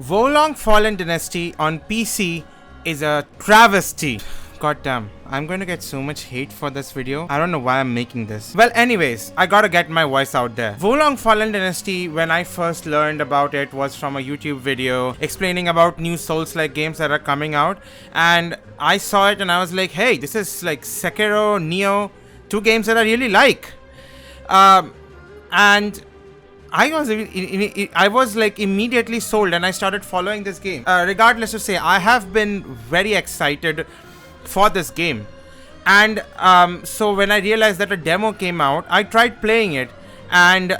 Wolong Fallen Dynasty on PC is a travesty. God damn, I'm going to get so much hate for this video. I don't know why I'm making this. Well, anyways, I gotta get my voice out there. Wolong Fallen Dynasty, when I first learned about it, was from a YouTube video explaining about new Souls-like games that are coming out. And I saw it and I was like, hey, this is like Sekiro, Neo, two games that I really like. And I was like immediately sold and I started following this game. Regardless to say, I have been very excited for this game. And so when I realized that a demo came out, I tried playing it. And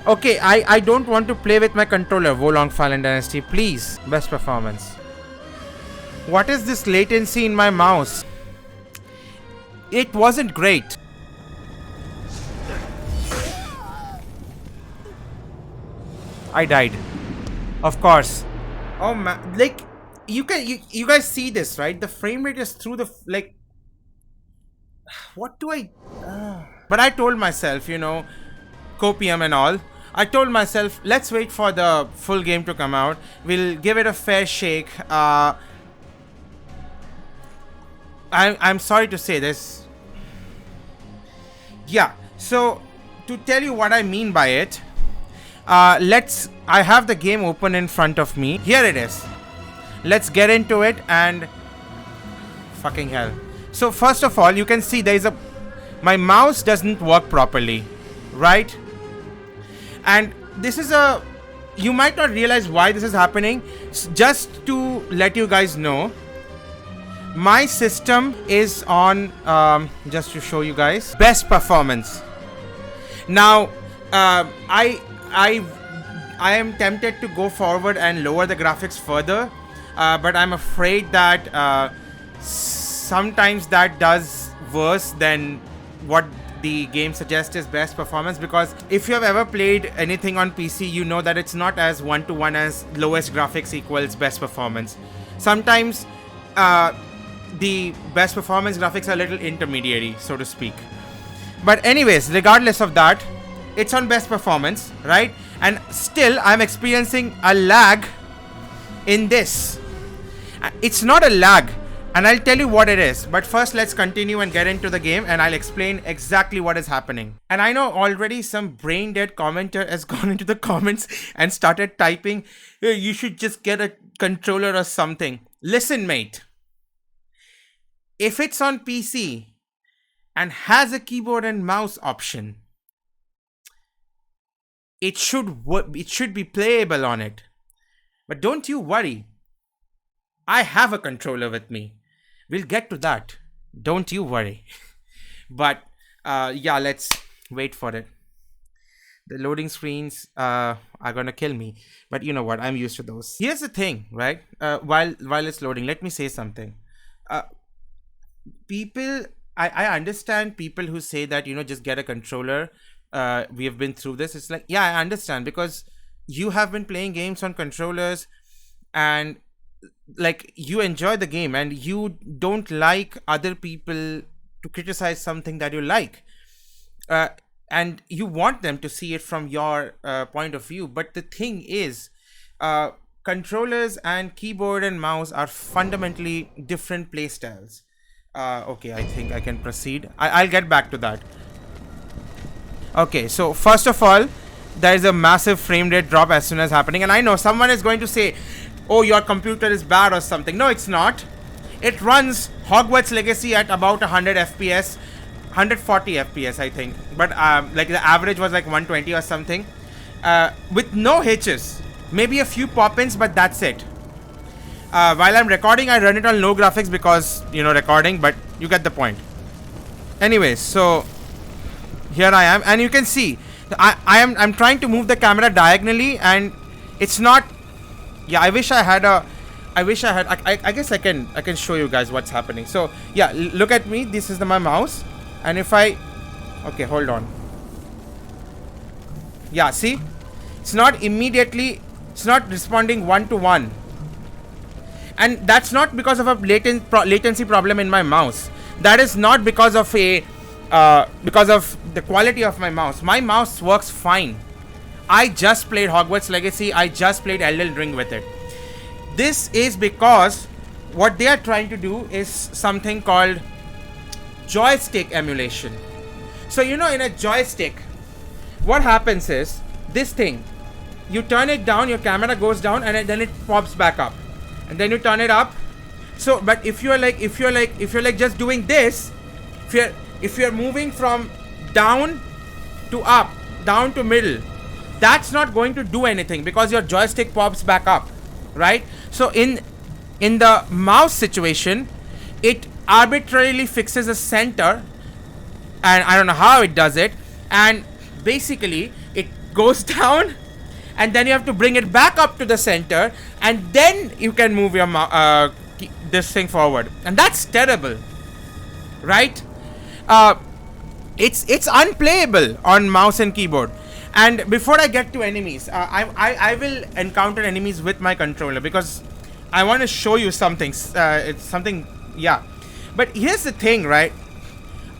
okay, I don't want to play with my controller, Wolong Fallen Dynasty. Please, best performance. What is this latency in my mouse? It wasn't great. I died, of course. Oh man, like you guys see this, right? The frame rate is through the like. What do I? But I told myself, you know, copium and all. I told myself, let's wait for the full game to come out. We'll give it a fair shake. I'm sorry to say this. Yeah. So to tell you what I mean by it. I have the game open in front of me. Here it is. Let's get into it and fucking hell. So first of all, you can see my mouse doesn't work properly, right? And this is you might not realize why this is happening. Just to let you guys know, my system is on, just to show you guys, best performance. Now, I am tempted to go forward and lower the graphics further, but I'm afraid that sometimes that does worse than what the game suggests is best performance, because if you have ever played anything on PC, you know that it's not as one-to-one as lowest graphics equals best performance. Sometimes the best performance graphics are a little intermediary, so to speak. But anyways, regardless of that, it's on best performance, right? And still I'm experiencing a lag in this. It's not a lag, and I'll tell you what it is. But first, let's continue and get into the game, and I'll explain exactly what is happening. And I know already some brain dead commenter has gone into the comments and started typing, hey, you should just get a controller or something. Listen, mate. If it's on PC and has a keyboard and mouse option, it should be playable on it. But don't you worry. I have a controller with me. We'll get to that. Don't you worry. But yeah, let's wait for it. The loading screens are gonna kill me. But you know what? I'm used to those. Here's the thing, right? While it's loading, let me say something. I understand people who say that, you know, just get a controller. We have been through this. It's like, yeah, I understand, because you have been playing games on controllers and like you enjoy the game and you don't like other people to criticize something that you like, and you want them to see it from your point of view. But the thing is, controllers and keyboard and mouse are fundamentally different play styles. Okay, I think I can proceed. I'll get back to that. Okay, so first of all, there is a massive frame rate drop as soon as happening, and I know someone is going to say, oh, your computer is bad or something. No, it's not. It runs Hogwarts Legacy at about 100 FPS, 140 FPS I think, but like the average was like 120 or something, with no hitches, maybe a few pop-ins, but that's it. While I'm recording, I run it on low graphics because, you know, recording, but you get the point. Anyways, so here I am, and you can see I'm trying to move the camera diagonally, and it's not. Yeah, I guess I can show you guys what's happening. So yeah, look at me. This is my mouse, and if I, okay, hold on. Yeah, see, it's not responding one-to-one, and that's not because of a latency problem in my mouse. That is not because of the quality of my mouse. My mouse works fine. I just played Hogwarts Legacy. I just played Elden Ring with it. This is because what they are trying to do is something called joystick emulation. So in a joystick, what happens is this thing, you turn it down, your camera goes down, and then it pops back up, and then you turn it up. So but if you're like just doing this, if you're moving from down to up, down to middle, that's not going to do anything because your joystick pops back up, right? So in the mouse situation, it arbitrarily fixes a center, and I don't know how it does it, and basically it goes down, and then you have to bring it back up to the center, and then you can move your this thing forward, and that's terrible, right? It's unplayable on mouse and keyboard. And before I get to enemies, I will encounter enemies with my controller because I want to show you something. It's something, yeah. But here's the thing, right?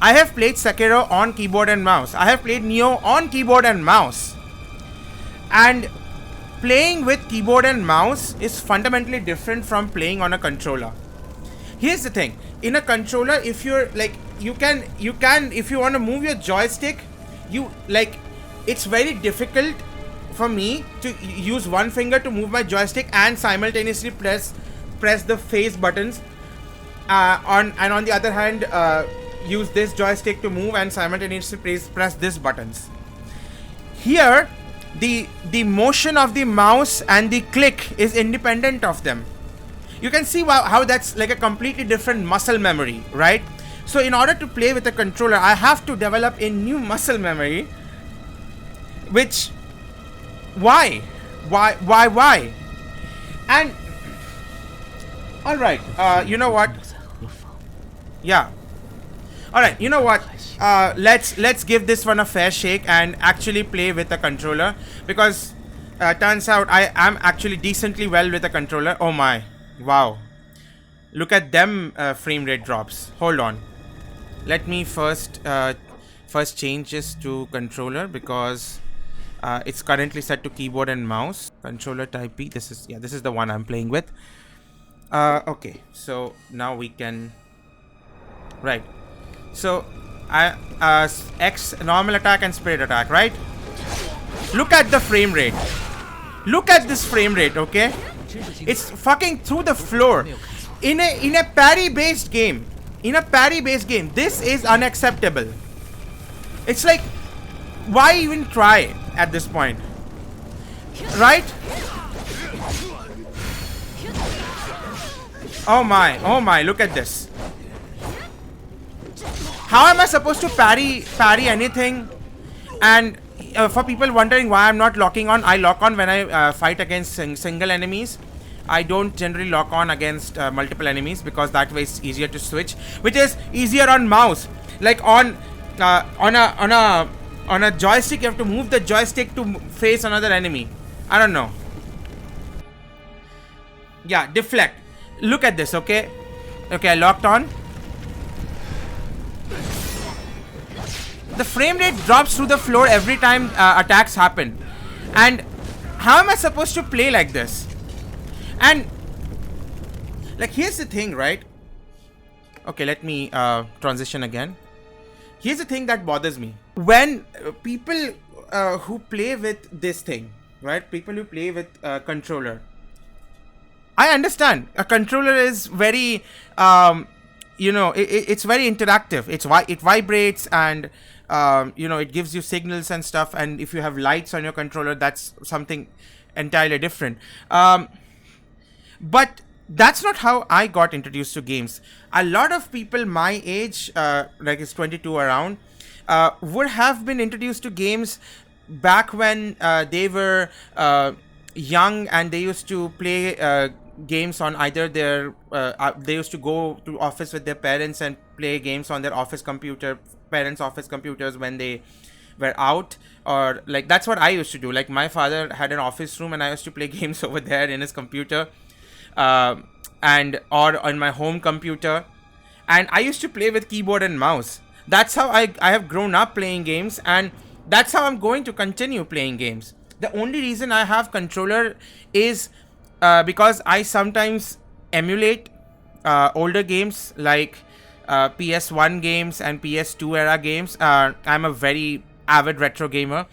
I have played Sekiro on keyboard and mouse. I have played Neo on keyboard and mouse. And playing with keyboard and mouse is fundamentally different from playing on a controller. Here's the thing. In a controller, if you're like, you can, if you want to move your joystick, it's very difficult for me to use one finger to move my joystick and simultaneously press the face buttons. On the other hand, use this joystick to move and simultaneously press these buttons. Here, the motion of the mouse and the click is independent of them. You can see how that's like a completely different muscle memory, right? So in order to play with a controller, I have to develop a new muscle memory. Which, why? And alright, you know what? Yeah. Alright, you know what? Let's give this one a fair shake and actually play with a controller, because turns out I am actually decently well with a controller. Oh my, wow. Look at them frame rate drops. Hold on. Let me first change this to controller, because it's currently set to keyboard and mouse. Controller type B. This is the one I'm playing with. Okay, so now we can. Right. So X normal attack and spirit attack. Right. Look at the frame rate. Look at this frame rate. Okay. It's fucking through the floor. In a parry based game. This is unacceptable. It's like, why even try at this point? Right? Oh my, look at this. How am I supposed to parry anything? And for people wondering why I'm not locking on, I lock on when I fight against single enemies. I don't generally lock on against multiple enemies, because that way it's easier to switch, which is easier on mouse. Like on a joystick, you have to move the joystick to face another enemy. I don't know. Yeah, deflect. Look at this, okay? Okay, I locked on. The frame rate drops through the floor every time attacks happen. And how am I supposed to play like this? And like, here's the thing, right? Okay, let me transition again. Here's the thing that bothers me. When people who play with this thing, right? People who play with controller. I understand. A controller is very, it's very interactive. It vibrates, and it gives you signals and stuff. And if you have lights on your controller, that's something entirely different. But that's not how I got introduced to games. A lot of people my age, like it's 22 around, would have been introduced to games back when they were young, and they used to play games on either their they used to go to office with their parents and play games on their parents' office computers when they were out, or like that's what I used to do. Like, my father had an office room, and I used to play games over there in his computer, or on my home computer, and I used to play with keyboard and mouse. That's how I have grown up playing games, and that's how I'm going to continue playing games. The only reason I have controller is because I sometimes emulate older games like PS1 games and PS2 era games. I'm a very avid retro gamer,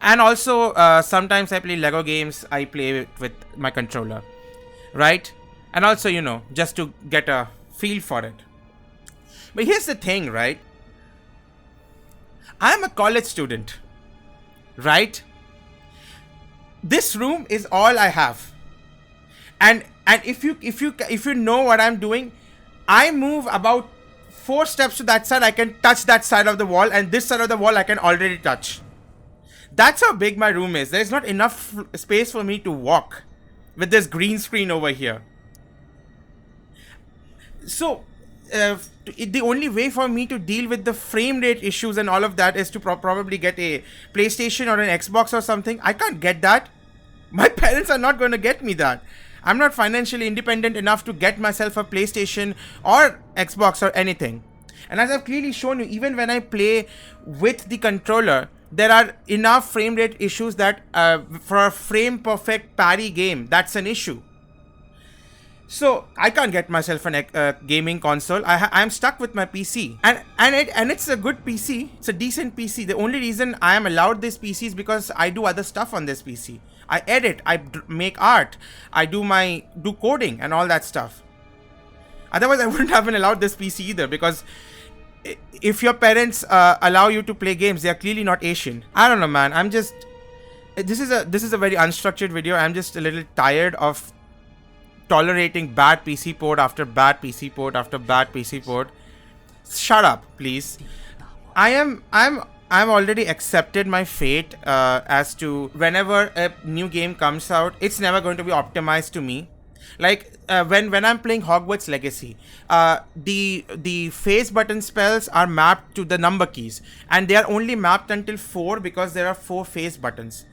and also sometimes I play Lego games. I play with my controller, right? And also, you know, just to get a feel for it. But here's the thing, right? I'm a college student, right? This room is all I have, and if you know what I'm doing, I move about 4 steps to that side, I can touch that side of the wall, and this side of the wall I can already touch. That's how big my room is. There's not enough space for me to walk with this green screen over here. So the only way for me to deal with the frame rate issues and all of that is to probably get a PlayStation or an Xbox or something. I can't get that. My parents are not going to get me that. I'm not financially independent enough to get myself a PlayStation or Xbox or anything. And as I've clearly shown you, even when I play with the controller, there are enough frame rate issues that for a frame perfect parry game, that's an issue. So I can't get myself a gaming console. I'm stuck with my PC, and it's a good PC. It's a decent PC. The only reason I am allowed this PC is because I do other stuff on this PC. I edit, I make art, I do coding and all that stuff. Otherwise, I wouldn't have been allowed this PC either, because if your parents allow you to play games, they are clearly not Asian. I don't know, man. This is a very unstructured video. I'm just a little tired of tolerating bad PC port after bad PC port after bad PC port. Shut up, please. I'm already accepted my fate as to whenever a new game comes out, it's never going to be optimized to me. Like when I'm playing Hogwarts Legacy, the face button spells are mapped to the number keys, and they are only mapped until 4 because there are 4 face buttons.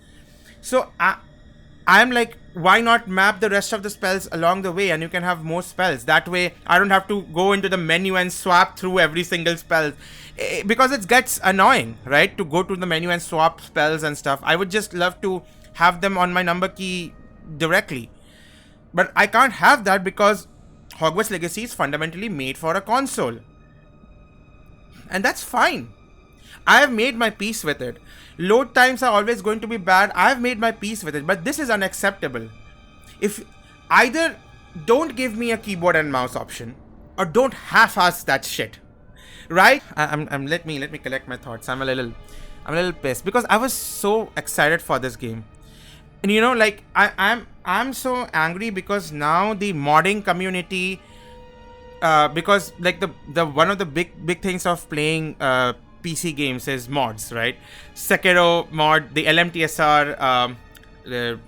So I'm like, why not map the rest of the spells along the way, and you can have more spells. That way I don't have to go into the menu and swap through every single spell, because it gets annoying, right, to go to the menu and swap spells and stuff. I would just love to have them on my number key directly. But I can't have that because Hogwarts Legacy is fundamentally made for a console. And that's fine. I have made my peace with it. Load times are always going to be bad. I have made my peace with it. But this is unacceptable. If either don't give me a keyboard and mouse option, or don't half-ass that shit. Right? Let me collect my thoughts. I'm a little pissed because I was so excited for this game. And you know, like I'm so angry because now the modding community, because like the one of the big things of playing PC games is mods, right? Sekiro mod, the LMTSR, the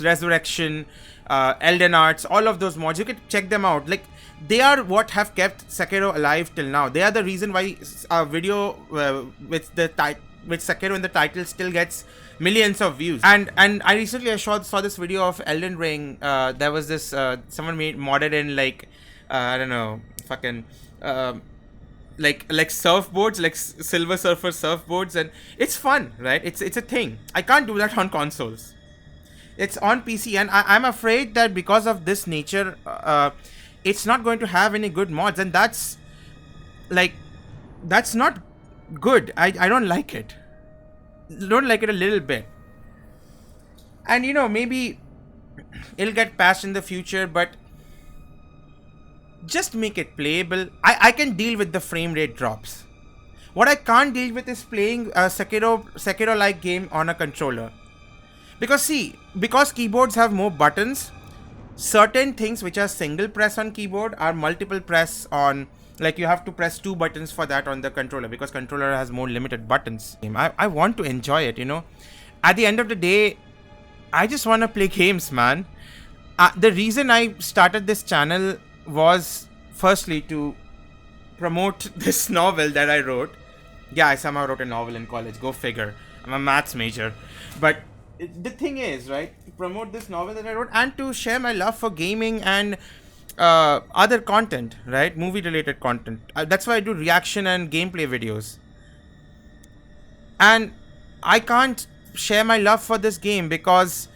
Resurrection, Elden Arts, all of those mods, you can check them out. Like, they are what have kept Sekiro alive till now. They are the reason why a video with Sekiro in the title still gets millions of views. And I recently saw this video of Elden Ring. There was this someone modded in like I don't know, fucking like surfboards, like Silver Surfer surfboards, and it's fun, right? It's a thing. I can't do that on consoles. It's on PC, and I'm afraid that because of this nature, it's not going to have any good mods, and that's not good. I don't like it. Don't like it a little bit. And you know, maybe it'll get patched in the future, but just make it playable. I can deal with the frame rate drops. What I can't deal with is playing a Sekiro-like game on a controller. Because keyboards have more buttons, certain things which are single press on keyboard are multiple press on, like you have to press 2 buttons for that on the controller, because controller has more limited buttons. I want to enjoy it, you know. At the end of the day, I just want to play games, man. The reason I started this channel was firstly to promote this novel that I wrote. Yeah, I somehow wrote a novel in college. Go figure. I'm a maths major. But the thing is, right, to promote this novel that I wrote and to share my love for gaming and other content, right, movie related content. That's why I do reaction and gameplay videos. And I can't share my love for this game because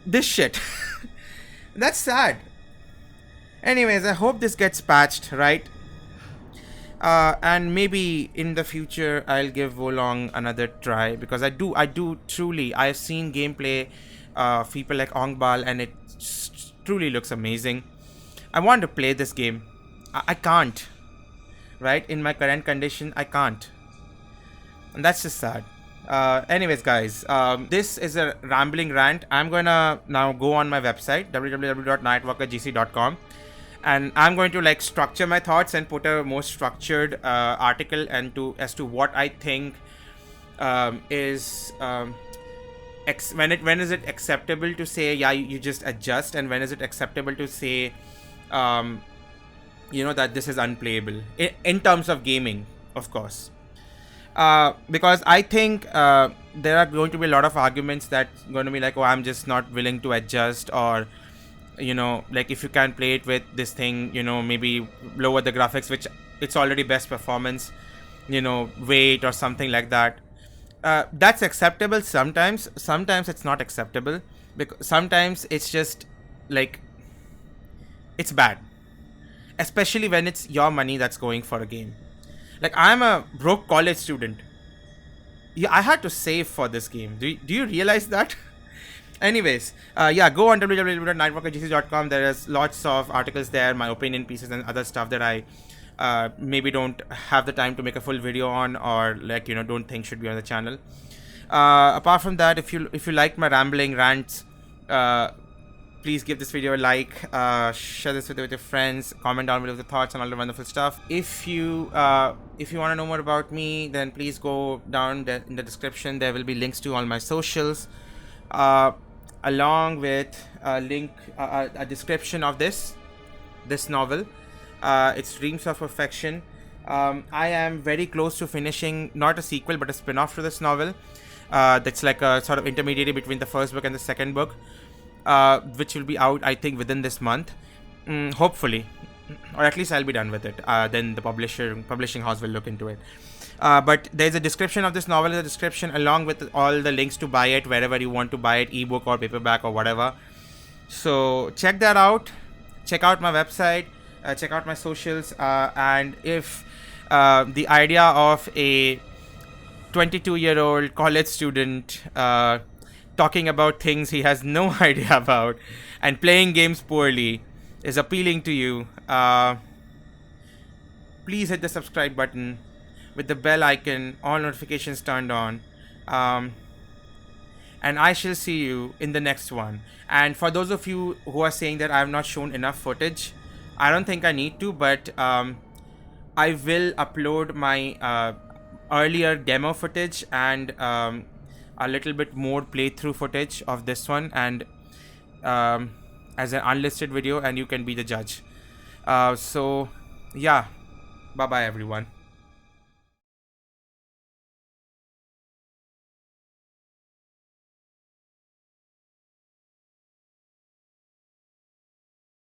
this shit. That's sad. Anyways, I hope this gets patched, right? And maybe in the future I'll give Wolong another try, because I do truly. I've seen gameplay, people like Ongbal, and it truly looks amazing. I want to play this game. I can't, right? In my current condition, I can't, and that's just sad. Anyways, guys, this is a rambling rant. I'm gonna now go on my website www.nightwalkergc.com, and I'm going to like structure my thoughts and put a more structured article and as to what I think is when is it acceptable to say you just adjust, and when is it acceptable to say that this is unplayable in terms of gaming, of course. Because I think there are going to be a lot of arguments that's going to be like, oh, I'm just not willing to adjust, or like if you can play it with this thing, maybe lower the graphics, which it's already best performance, wait or something like that. That's acceptable sometimes it's not acceptable, because sometimes it's just like it's bad, especially when it's your money that's going for a game. Like, I'm a broke college student. Yeah, I had to save for this game. Do you realize that? Anyways, go on www.nightwalkergc.com. There is lots of articles there, my opinion pieces and other stuff that I maybe don't have the time to make a full video on, or like don't think should be on the channel. Apart from that, if you like my rambling rants, please give this video a like, share this video with your friends, comment down below the thoughts and all the wonderful stuff. If you want to know more about me, then please go down in the description. There will be links to all my socials, along with a description of this novel. It's Dreams of Perfection. I am very close to finishing not a sequel but a spin-off to this novel. That's like a sort of intermediary between the first book and the second book, which will be out, I think, within this month, hopefully, or at least I'll be done with it. Then the publishing house will look into it. But there's a description of this novel in the description, along with all the links to buy it wherever you want to buy it, ebook or paperback or whatever. So check that out. Check out my website. Check out my socials. And if the idea of a 22-year-old college student talking about things he has no idea about and playing games poorly is appealing to you, please hit the subscribe button with the bell icon, all notifications turned on, and I shall see you in the next one. And for those of you who are saying that I have not shown enough footage, I don't think I need to, but I will upload my earlier demo footage and a little bit more playthrough footage of this one, and as an unlisted video, and you can be the judge. So yeah, bye bye everyone.